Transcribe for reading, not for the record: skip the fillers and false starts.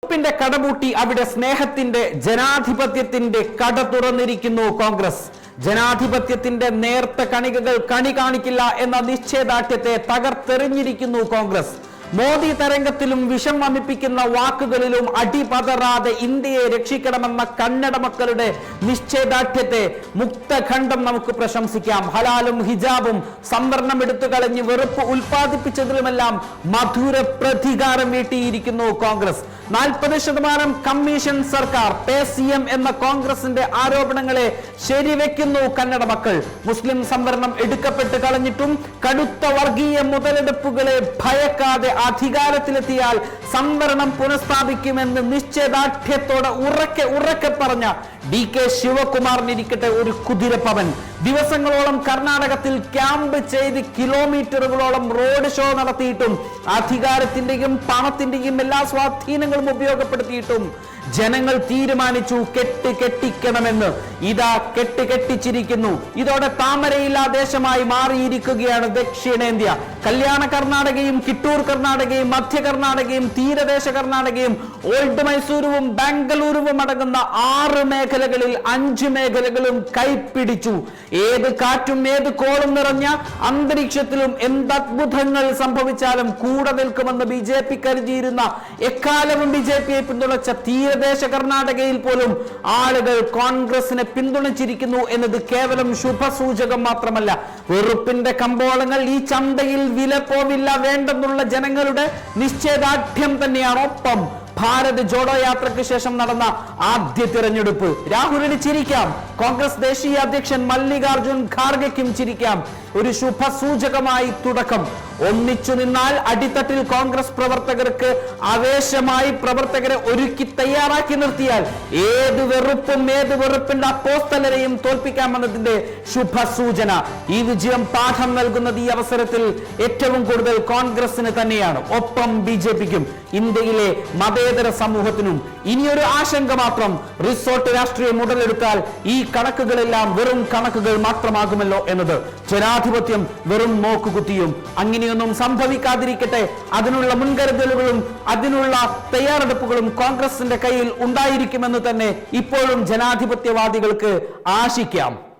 ിന്റെ കടപൂട്ടി അവിടെ സ്നേഹത്തിന്റെ ജനാധിപത്യത്തിന്റെ കട തുറന്നിരിക്കുന്നു കോൺഗ്രസ്. ജനാധിപത്യത്തിന്റെ നേർത്ത കണികകൾ കണി കാണിക്കില്ല എന്ന നിശ്ചയദാർഢ്യത്തെ തകർത്തെറിഞ്ഞിരിക്കുന്നു കോൺഗ്രസ്. മോദി തരംഗത്തിലും വിഷം വമിപ്പിക്കുന്ന വാക്കുകളിലും അടിപതറാതെ ഇന്ത്യയെ രക്ഷിക്കണമെന്ന കന്നഡ മക്കളുടെ നിശ്ചയദാർഢ്യത്തെ മുക്തഖണ്ഡം നമുക്ക് പ്രശംസിക്കാം. ഹലാലും ഹിജാബും സംവരണം എടുത്തു കളഞ്ഞ് വെറുപ്പ് ഉൽപ്പാദിപ്പിച്ചതിലുമെല്ലാം മധുര പ്രതികാരം വീട്ടിയിരിക്കുന്നു കോൺഗ്രസ്. 40% കമ്മീഷൻ സർക്കാർ പേ CM എന്ന കോൺഗ്രസിന്റെ ആരോപണങ്ങളെ ശരിവെക്കുന്നു കന്നഡ മക്കൾ. മുസ്ലിം സംവരണം എടുക്കപ്പെട്ട് കളഞ്ഞിട്ടും കടുത്ത വർഗീയ മുതലെടുപ്പുകളെ ഭയക്കാതെ അധികാരത്തിലെത്തിയാൽ സംവരണം പുനഃസ്ഥാപിക്കുമെന്ന് നിശ്ചയദാർഢ്യത്തോടെ ഉറക്കെ പറഞ്ഞ DK ശിവകുമാറിനിരിക്കട്ടെ ഒരു കുതിരപ്പവൻ. ദിവസങ്ങളോളം കർണാടകത്തിൽ ക്യാമ്പ് ചെയ്ത് കിലോമീറ്ററുകളോളം റോഡ് ഷോ നടത്തിയിട്ടും അധികാരത്തിന്റെയും പണത്തിന്റെയും എല്ലാ സ്വാധീനങ്ങളും ഉപയോഗപ്പെടുത്തിയിട്ടും ജനങ്ങൾ തീരുമാനിച്ചു കെട്ടിക്കണമെന്ന്. ഇതാ കെട്ടിച്ചിരിക്കുന്നു. ഇതോടെ താമരയില്ലാ ദേശമായി മാറിയിരിക്കുകയാണ് ദക്ഷിണേന്ത്യ. കല്യാണ കർണാടകയും കിട്ടൂർ കർണാടകയും മധ്യ കർണാടകയും തീരദേശ കർണാടകയും ഓൾഡ് മൈസൂരുവും ബാംഗ്ലൂരുവും അടങ്ങുന്ന 6 മേഖലകളിൽ 5 മേഖലകളും കൈപ്പിടിച്ചു. ഏത് കാറ്റും ഏത് കോളും നിറഞ്ഞ അന്തരീക്ഷത്തിലും എന്തത്ഭുതങ്ങൾ സംഭവിച്ചാലും കൂടെ നിൽക്കുമെന്ന് BJP കരുതിയിരുന്ന എക്കാലവും BJPയെ പിന്തുണച്ച തീരദേശ കർണാടകയിൽ പോലും ആളുകൾ കോൺഗ്രസിനെ പിന്തുണച്ചിരിക്കുന്നു എന്നത് കേവലം ശുഭസൂചകം മാത്രമല്ല. വെറുപ്പിന്റെ കമ്പോളങ്ങൾ ഈ ചന്തയിൽ വില പോവില്ല വേണ്ടെന്നുള്ള ജനങ്ങളുടെ നിശ്ചയദാർഢ്യം തന്നെയാണ്. ഒപ്പം ഭാരത് ജോഡോ യാത്രയ്ക്ക് ശേഷം നടന്ന ആദ്യ തിരഞ്ഞെടുപ്പ്. രാഹുലിന് ചിരിക്കാം, കോൺഗ്രസ് ദേശീയ അധ്യക്ഷൻ മല്ലികാർജുൻ ഖാർഗെക്കും ചിരിക്കാം. ഒരു ശുഭസൂചകമായി തുടക്കം. ഒന്നിച്ചു നിന്നാൽ അടിത്തട്ടിൽ കോൺഗ്രസ് പ്രവർത്തകർക്ക് ആവേശമായി പ്രവർത്തകരെ ഒരുക്കി തയ്യാറാക്കി നിർത്തിയാൽ ഏത് വെറുപ്പിന്റെ അപ്പോസ്തലരെയും തോൽപ്പിക്കാമെന്നതിന്റെ ശുഭസൂചന. ഈ വിജയം പാഠം നൽകുന്നത് ഈ അവസരത്തിൽ ഏറ്റവും കൂടുതൽ കോൺഗ്രസിന് തന്നെയാണ്, ഒപ്പം BJPക്കും ഇന്ത്യയിലെ മതേതര സമൂഹത്തിനും. ഇനിയൊരു ആശങ്ക മാത്രം, റിസോർട്ട് രാഷ്ട്രീയം ഉടലെടുത്താൽ ഈ കണക്കുകളെല്ലാം വെറും കണക്കുകൾ മാത്രമാകുമല്ലോ എന്നത്. ജനാധിപത്യം വെറും നോക്കുകുത്തിയും. അങ്ങനെയൊന്നും സംഭവിക്കാതിരിക്കട്ടെ. അതിനുള്ള മുൻകരുതലുകളും അതിനുള്ള തയ്യാറെടുപ്പുകളും കോൺഗ്രസിന്റെ കയ്യിൽ ഉണ്ടായിരിക്കുമെന്ന് തന്നെ ഇപ്പോഴും ജനാധിപത്യവാദികൾക്ക് ആശിക്കാം.